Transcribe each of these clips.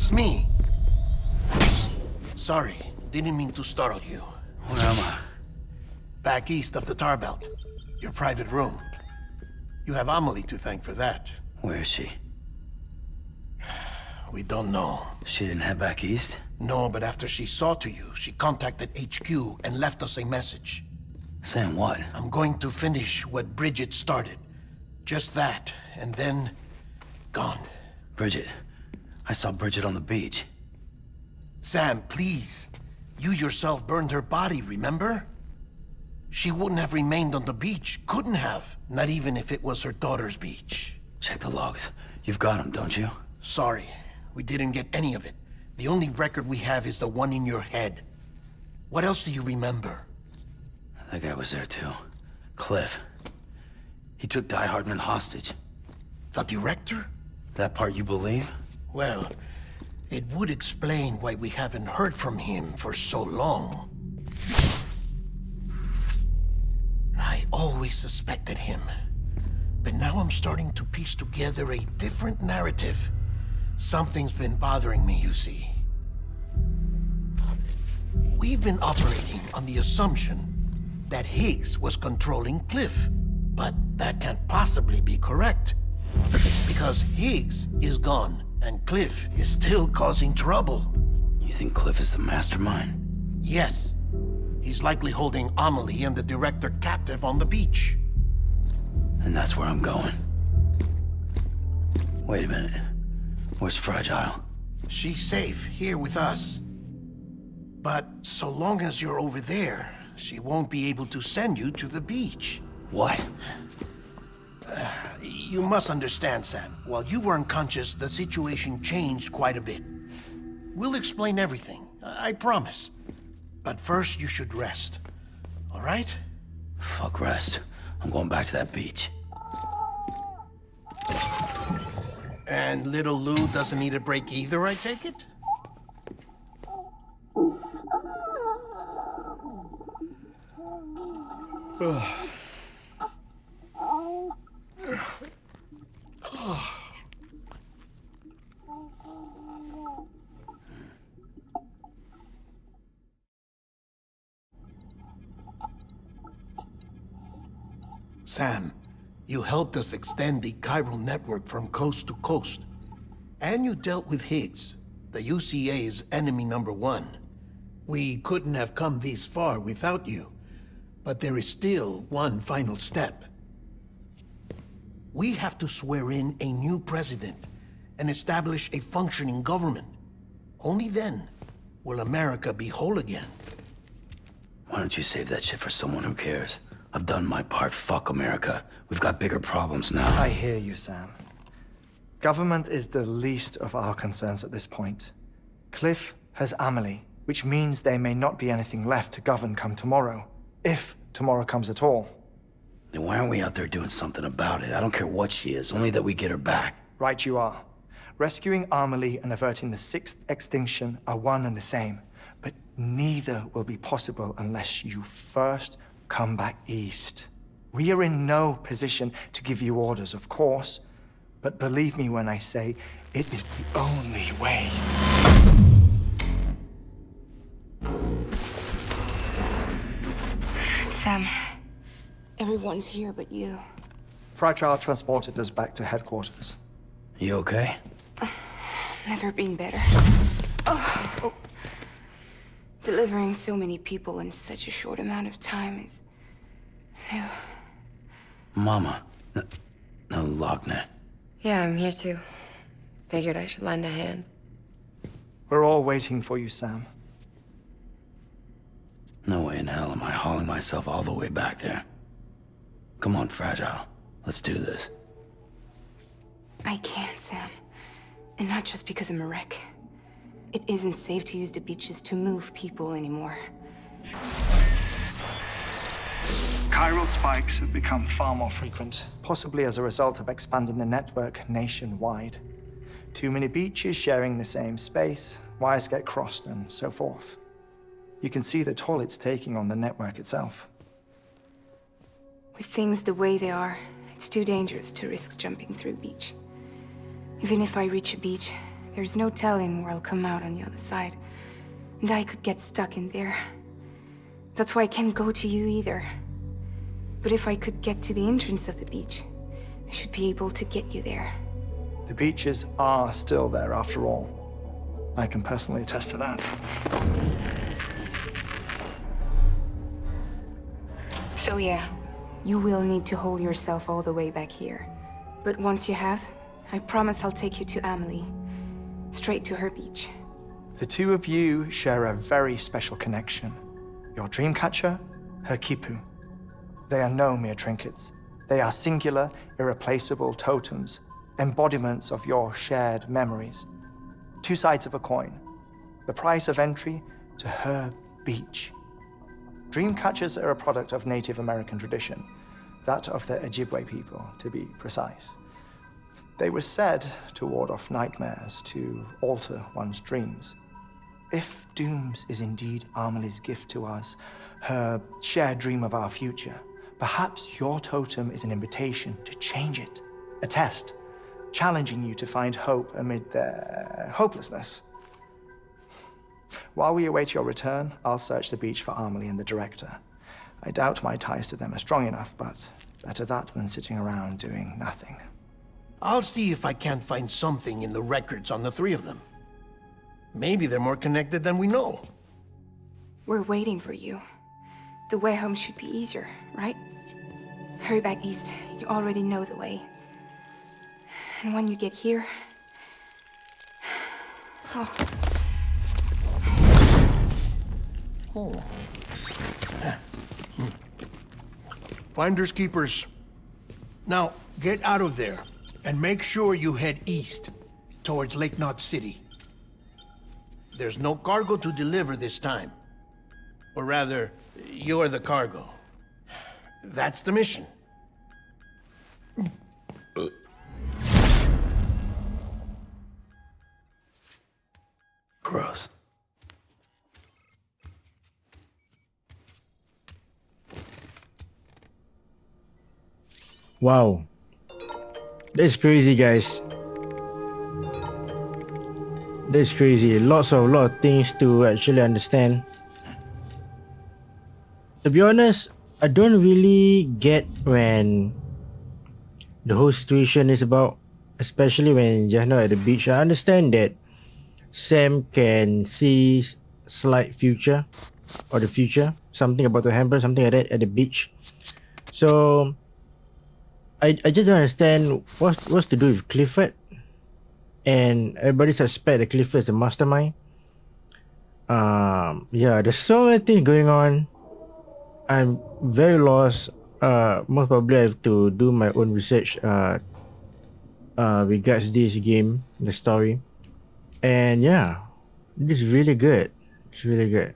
it's me. Sorry, didn't mean to startle you. Where am I? Back east of the tar belt. Your private room. You have Amelie to thank for that. Where is she? We don't know. She didn't head back east? No, but after she saw to you, she contacted HQ and left us a message. Saying what? I'm going to finish what Bridget started. Just that, and then... gone. Bridget. I saw Bridget on the beach. Sam, please. You yourself burned her body, remember? She wouldn't have remained on the beach. Couldn't have. Not even if it was her daughter's beach. Check the logs. You've got them, don't you? Sorry. We didn't get any of it. The only record we have is the one in your head. What else do you remember? That guy was there too. Cliff. He took Die-Hardman hostage. The director? That part you believe? Well, it would explain why we haven't heard from him for so long. I always suspected him. But now I'm starting to piece together a different narrative. Something's been bothering me, you see. We've been operating on the assumption that Higgs was controlling Cliff. But that can't possibly be correct. Because Higgs is gone, and Cliff is still causing trouble. You think Cliff is the mastermind? Yes. He's likely holding Amelie and the director captive on the beach. And that's where I'm going. Wait a minute. Where's Fragile? She's safe here with us. But so long as you're over there, she won't be able to send you to the beach. What? You must understand, Sam. While you were unconscious, the situation changed quite a bit. We'll explain everything, I promise. But first, you should rest. All right? Fuck rest. I'm going back to that beach. And little Lou doesn't need a break either, I take it? Sam, you helped us extend the chiral network from coast to coast. And you dealt with Higgs, the UCA's enemy #1. We couldn't have come this far without you. But there is still one final step. We have to swear in a new president and establish a functioning government. Only then will America be whole again. Why don't you save that shit for someone who cares? I've done my part. Fuck America. We've got bigger problems now. I hear you, Sam. Government is the least of our concerns at this point. Cliff has Amelie, which means there may not be anything left to govern come tomorrow. If tomorrow comes at all. Then why aren't we out there doing something about it? I don't care what she is, only that we get her back. Right you are. Rescuing Amelie and averting the 6th extinction are one and the same. But neither will be possible unless you first come back east. We are in no position to give you orders, of course. But believe me when I say, it is the only way. Sam, everyone's here but you. Fragile transported us back to headquarters. You okay? Never been better. Oh. Delivering so many people in such a short amount of time is new. Mama. No, Lochner. Yeah, I'm here too. Figured I should lend a hand. We're all waiting for you, Sam. No way in hell am I hauling myself all the way back there. Come on, Fragile. Let's do this. I can't, Sam. And not just because I'm a wreck. It isn't safe to use the beaches to move people anymore. Chiral spikes have become far more frequent. Possibly as a result of expanding the network nationwide. Too many beaches sharing the same space, wires get crossed, and so forth. You can see the toll it's taking on the network itself. With things the way they are, it's too dangerous to risk jumping through a beach. Even if I reach a beach, There's no telling where I'll come out on the other side. And I could get stuck in there. That's why I can't go to you either. But if I could get to the entrance of the beach, I should be able to get you there. The beaches are still there after all. I can personally attest to that. So yeah, you will need to hold yourself all the way back here. But once you have, I promise I'll take you to Amelie. Straight to her beach. The two of you share a very special connection. Your dreamcatcher, her quipu. They are no mere trinkets. They are singular, irreplaceable totems, embodiments of your shared memories. Two sides of a coin. The price of entry to her beach. Dreamcatchers are a product of Native American tradition, that of the Ojibwe people, to be precise. They were said to ward off nightmares, to alter one's dreams. If Dooms is indeed Amelie's gift to us, her shared dream of our future, perhaps your totem is an invitation to change it, a test, challenging you to find hope amid their hopelessness. While we await your return, I'll search the beach for Amelie and the director. I doubt my ties to them are strong enough, but better that than sitting around doing nothing. I'll see if I can't find something in the records on the three of them. Maybe they're more connected than we know. We're waiting for you. The way home should be easier, right? Hurry back east. You already know the way. And when you get here... Oh. Finders keepers. Now, get out of there, and make sure you head east, towards Lake Knot City. There's no cargo to deliver this time. Or rather, you're the cargo. That's the mission. Gross. Wow. That's crazy, guys. That's crazy. Lot of things to actually understand. To be honest, I don't really get when the whole situation is about, especially when just now at the beach. I understand that Sam can see slight future or the future, something about to happen, something like that at the beach. So I just don't understand what's to do with Clifford, and everybody suspect that Clifford is the mastermind. Yeah, there's so many things going on. I'm very lost. Most probably I have to do my own research regards this game, the story. And yeah, this is really good. It's really good.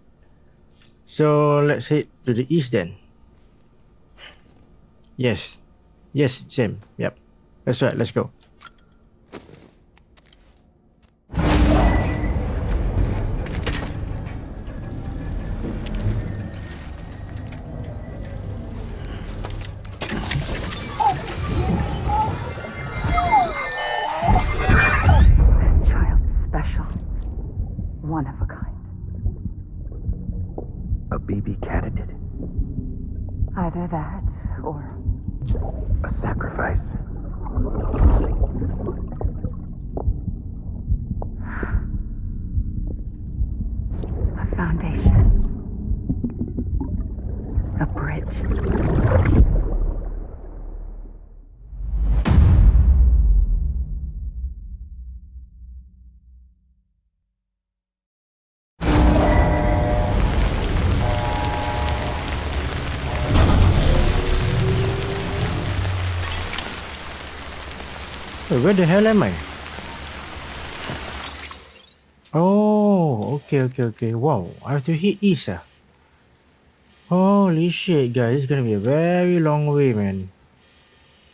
So let's head to the east then. Yes, Sam. Yep, that's right. Let's go. One of a kind. A BB candidate? Either that, or... a sacrifice? A foundation. A bridge. Where the hell am I? Oh, okay. Wow, I have to hit east. Holy shit, guys. It's gonna be a very long way, man.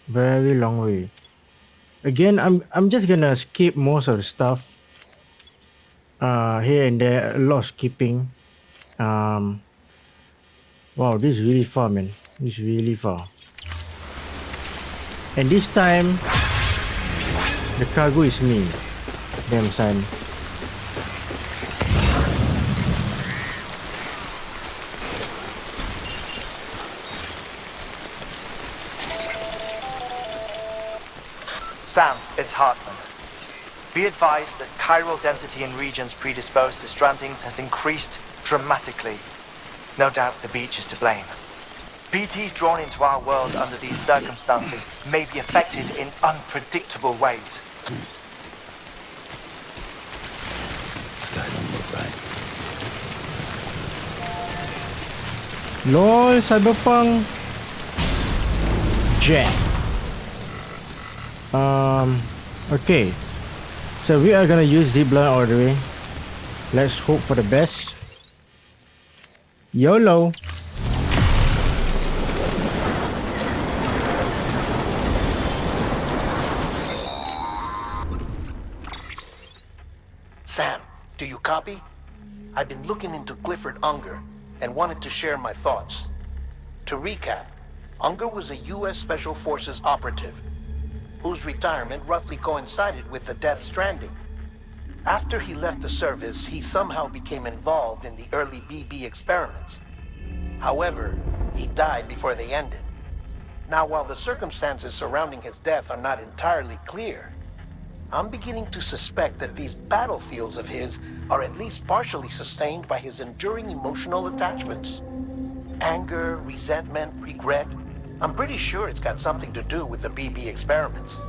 Very long way. Again, I'm just gonna skip most of the stuff. Here and there, a lot of skipping. Wow, this is really far, man. This is really far. And this time, the cargo is me. Damn, son. Sam, it's Hartman. Be advised that chiral density in regions predisposed to strandings has increased dramatically. No doubt the beach is to blame. BTs drawn into our world under these circumstances may be affected in unpredictable ways. This guy don't look right. LOL, Cyberpunk. Jack. Okay. So we are gonna use zipline all the way. Let's hope for the best. YOLO. Sam, do you copy? I've been looking into Clifford Unger and wanted to share my thoughts. To recap, Unger was a U.S. Special Forces operative whose retirement roughly coincided with the Death Stranding. After he left the service, he somehow became involved in the early BB experiments. However, he died before they ended. Now, while the circumstances surrounding his death are not entirely clear, I'm beginning to suspect that these battlefields of his are at least partially sustained by his enduring emotional attachments. Anger, resentment, regret. I'm pretty sure it's got something to do with the BB experiments.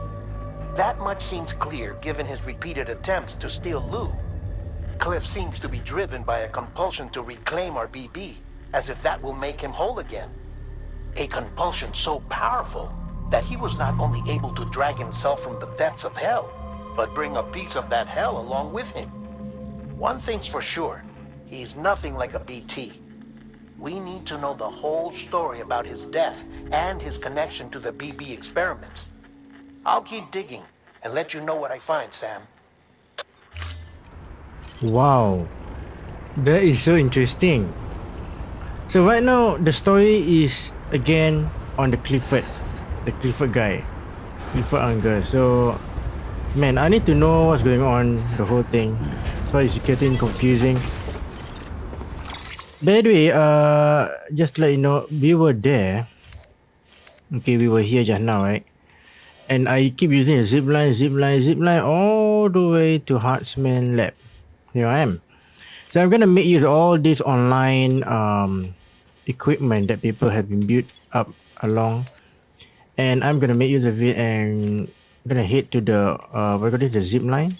That much seems clear given his repeated attempts to steal Lou. Cliff seems to be driven by a compulsion to reclaim our BB, as if that will make him whole again. A compulsion so powerful that he was not only able to drag himself from the depths of hell, but bring a piece of that hell along with him. One thing's for sure, he's nothing like a BT. We need to know the whole story about his death and his connection to the BB experiments. I'll keep digging and let you know what I find, Sam. Wow. That is so interesting. So right now, the story is again on the Clifford guy. Clifford Unger. So, man, I need to know what's going on, the whole thing. So it's getting confusing. By the way, just to let you know, we were there. Okay, we were here just now, right? And I keep using a zipline all the way to Hartman Lab. Here I am. So I'm gonna make use of all this online equipment that people have been built up along, and I'm gonna make use of it and gonna head to the the zip line,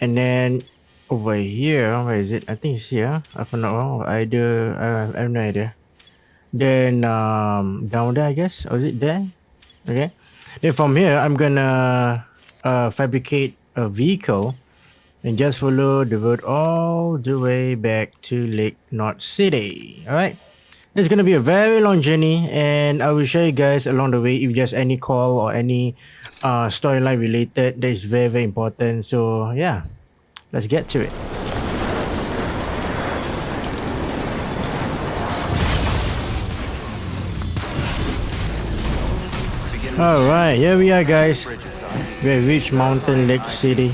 and then over here, where is it? I think it's here. I don't know. Either I have no idea. Then down there, I guess, or is it there? Okay. Then from here, I'm gonna fabricate a vehicle and just follow the road all the way back to Lake North City. All right. It's gonna be a very long journey, and I will show you guys along the way if there's any call or any storyline related that is very, very important. So yeah, let's get to it. Alright, here we are, guys. We have reached Mountain Lake City.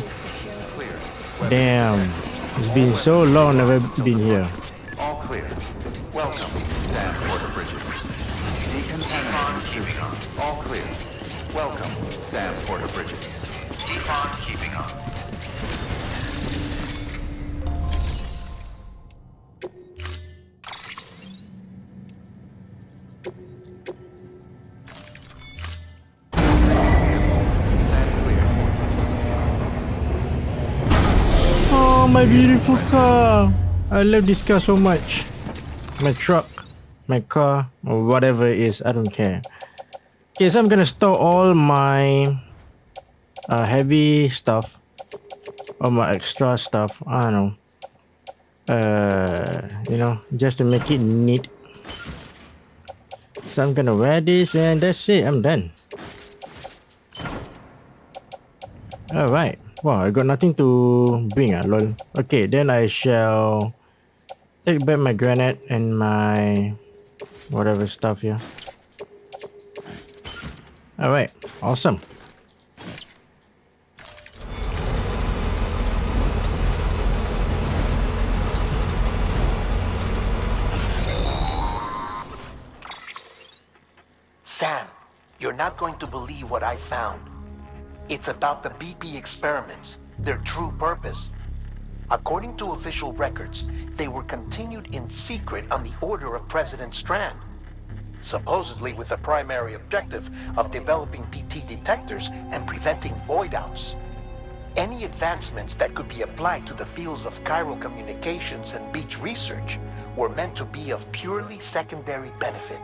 Damn, it's been so long never been here. All clear. Welcome, Sam Porter Bridges. Decontamination. All clear. Welcome, Sam Porter Bridges. Decon keeping on. Oh, my beautiful car. I love this car so much. My truck, my car, or whatever it is, I don't care. Okay, so I'm gonna store all my heavy stuff, or my extra stuff, I don't know. You know, just to make it neat. So I'm gonna wear this and that's it, I'm done. Alright. Wow, I got nothing to bring, lol. Okay, then I shall take back my grenade and my whatever stuff here. Alright, awesome. not going to believe what I found. It's about the BP experiments, their true purpose. According to official records, they were continued in secret on the order of President Strand, supposedly with the primary objective of developing BT detectors and preventing void-outs. Any advancements that could be applied to the fields of chiral communications and beach research were meant to be of purely secondary benefit.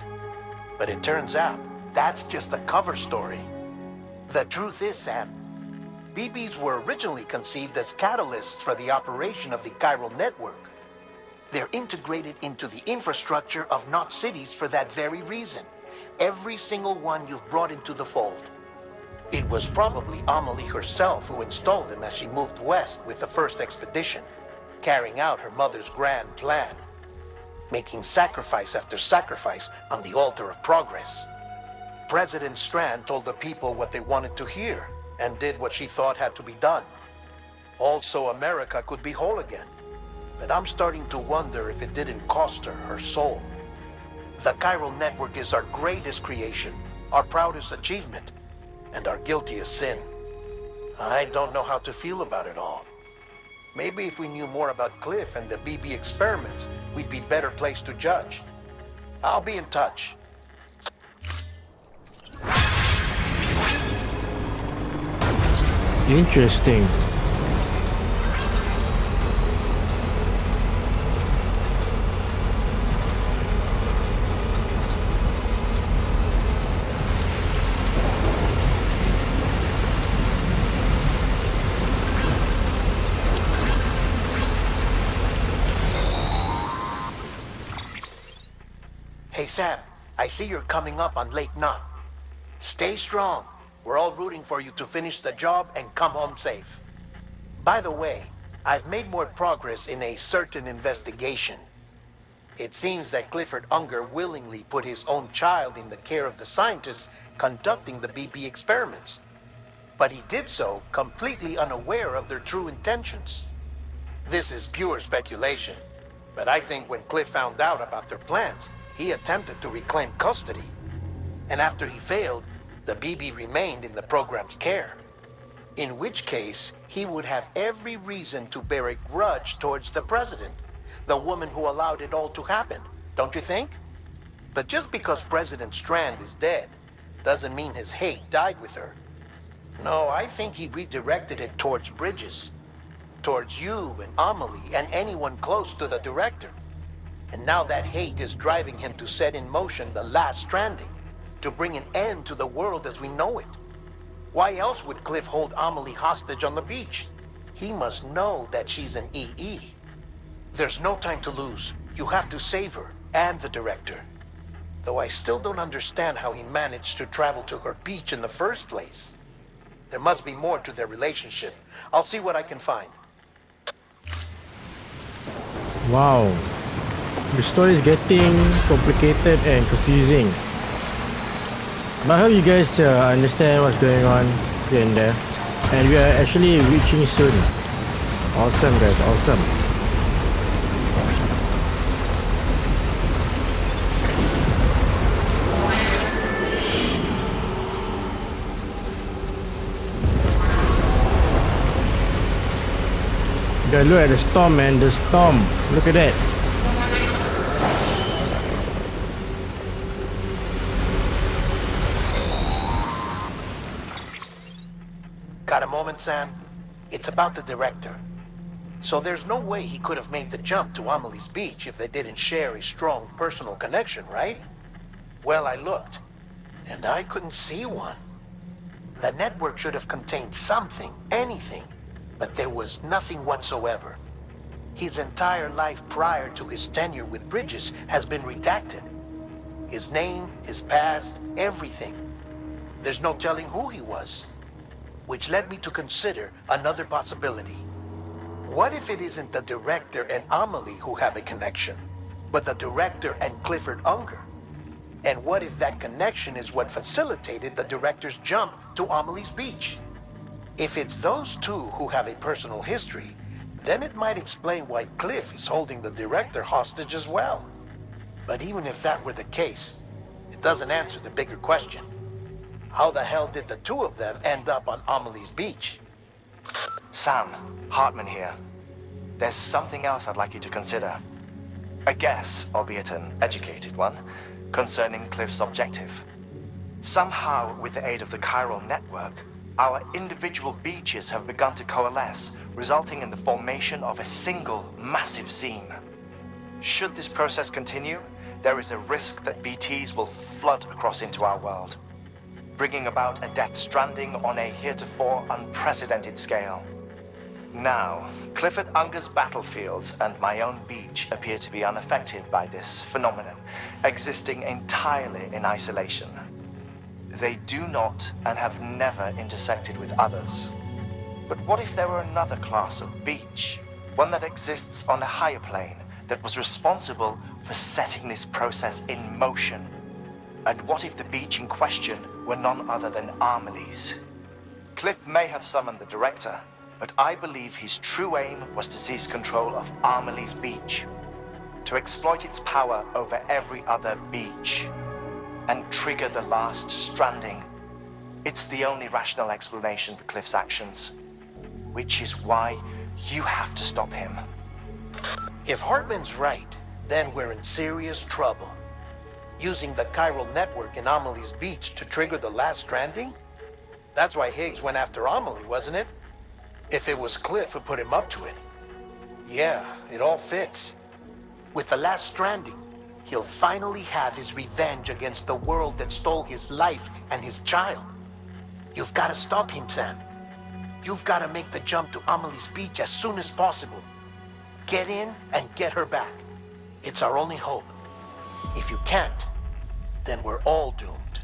But it turns out, that's just a cover story. The truth is, Sam, BBs were originally conceived as catalysts for the operation of the chiral network. They're integrated into the infrastructure of not cities for that very reason. Every single one you've brought into the fold. It was probably Amelie herself who installed them as she moved west with the first expedition, carrying out her mother's grand plan, making sacrifice after sacrifice on the altar of progress. President Strand told the people what they wanted to hear and did what she thought had to be done. Also, America could be whole again. But I'm starting to wonder if it didn't cost her her soul. The chiral network is our greatest creation, our proudest achievement, and our guiltiest sin. I don't know how to feel about it all. Maybe if we knew more about Cliff and the BB experiments, we'd be better placed to judge. I'll be in touch. Interesting. Hey Sam, I see you're coming up on Lake Knot. Stay strong. We're all rooting for you to finish the job and come home safe. By the way, I've made more progress in a certain investigation. It seems that Clifford Unger willingly put his own child in the care of the scientists conducting the BP experiments. But he did so completely unaware of their true intentions. This is pure speculation, but I think when Cliff found out about their plans, he attempted to reclaim custody. And after he failed, the BB remained in the program's care. In which case, he would have every reason to bear a grudge towards the president, the woman who allowed it all to happen, don't you think? But just because President Strand is dead, doesn't mean his hate died with her. No, I think he redirected it towards Bridges, towards you and Amelie and anyone close to the director. And now that hate is driving him to set in motion the last stranding, to bring an end to the world as we know it. Why else would Cliff hold Amelie hostage on the beach? He must know that she's an EE. There's no time to lose. You have to save her and the director. Though I still don't understand how he managed to travel to her beach in the first place. There must be more to their relationship. I'll see what I can find. Wow. The story is getting complicated and confusing. But I hope you guys understand what's going on here and there. And we are actually reaching soon. Awesome guys, awesome. You gotta look at the storm, man, the storm. Look at that. Got a moment, Sam? It's about the director. So there's no way he could have made the jump to Amelie's beach if they didn't share a strong personal connection, right? Well, I looked, and I couldn't see one. The network should have contained something, anything, but there was nothing whatsoever. His entire life prior to his tenure with Bridges has been redacted. His name, his past, everything. There's no telling who he was. Which led me to consider another possibility. What if it isn't the director and Amelie who have a connection, but the director and Clifford Unger? And what if that connection is what facilitated the director's jump to Amelie's beach? If it's those two who have a personal history, then it might explain why Cliff is holding the director hostage as well. But even if that were the case, it doesn't answer the bigger question. How the hell did the two of them end up on Amelie's beach? Sam, Hartman here. There's something else I'd like you to consider. A guess, albeit an educated one, concerning Cliff's objective. Somehow, with the aid of the chiral network, our individual beaches have begun to coalesce, resulting in the formation of a single massive seam. Should this process continue, there is a risk that BTs will flood across into our world, bringing about a Death Stranding on a heretofore unprecedented scale. Now, Clifford Unger's battlefields and my own beach appear to be unaffected by this phenomenon, existing entirely in isolation. They do not and have never intersected with others. But what if there were another class of beach, one that exists on a higher plane, that was responsible for setting this process in motion? And what if the beach in question were none other than Amelie's? Cliff may have summoned the director, but I believe his true aim was to seize control of Amelie's beach, to exploit its power over every other beach, and trigger the last stranding. It's the only rational explanation for Cliff's actions, which is why you have to stop him. If Hartman's right, then we're in serious trouble. Using the chiral network in Amelie's beach to trigger the last stranding? That's why Higgs went after Amelie, wasn't it? If it was Cliff who put him up to it. Yeah, it all fits. With the last stranding, he'll finally have his revenge against the world that stole his life and his child. You've got to stop him, Sam. You've got to make the jump to Amelie's beach as soon as possible. Get in and get her back. It's our only hope. If you can't, then we're all doomed.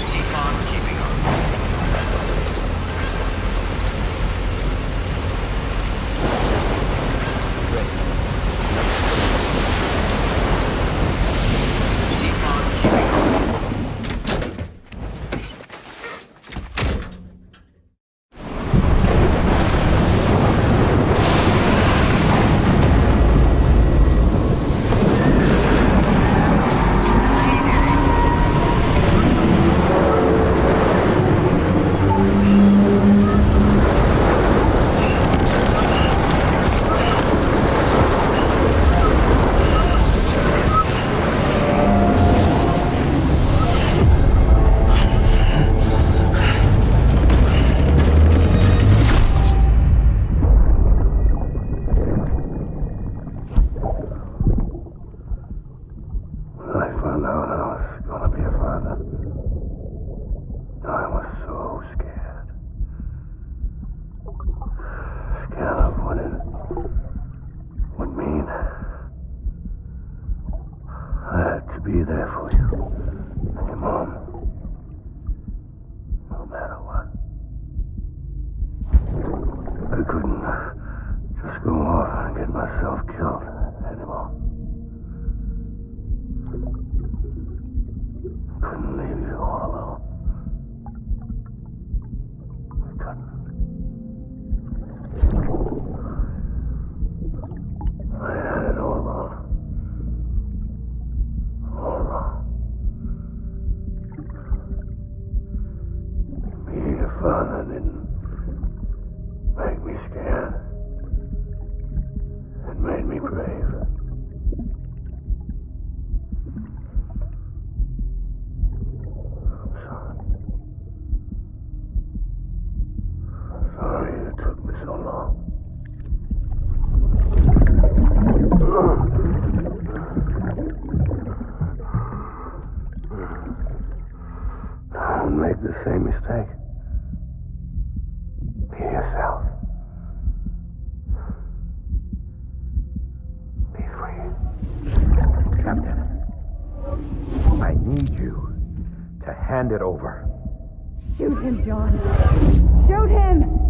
Keep on keeping on. Keep on keeping on. Be there for you. And your mom. No matter what. I couldn't just go off and get myself killed anymore. Couldn't leave you all alone. I couldn't. I had it all wrong. All wrong. Being a father didn't make me scared. It made me brave. I'm sorry. Sorry it took me so long. Don't make the same mistake. Be yourself. Be free. Captain, I need you to hand it over. Shoot him, John. Shoot him!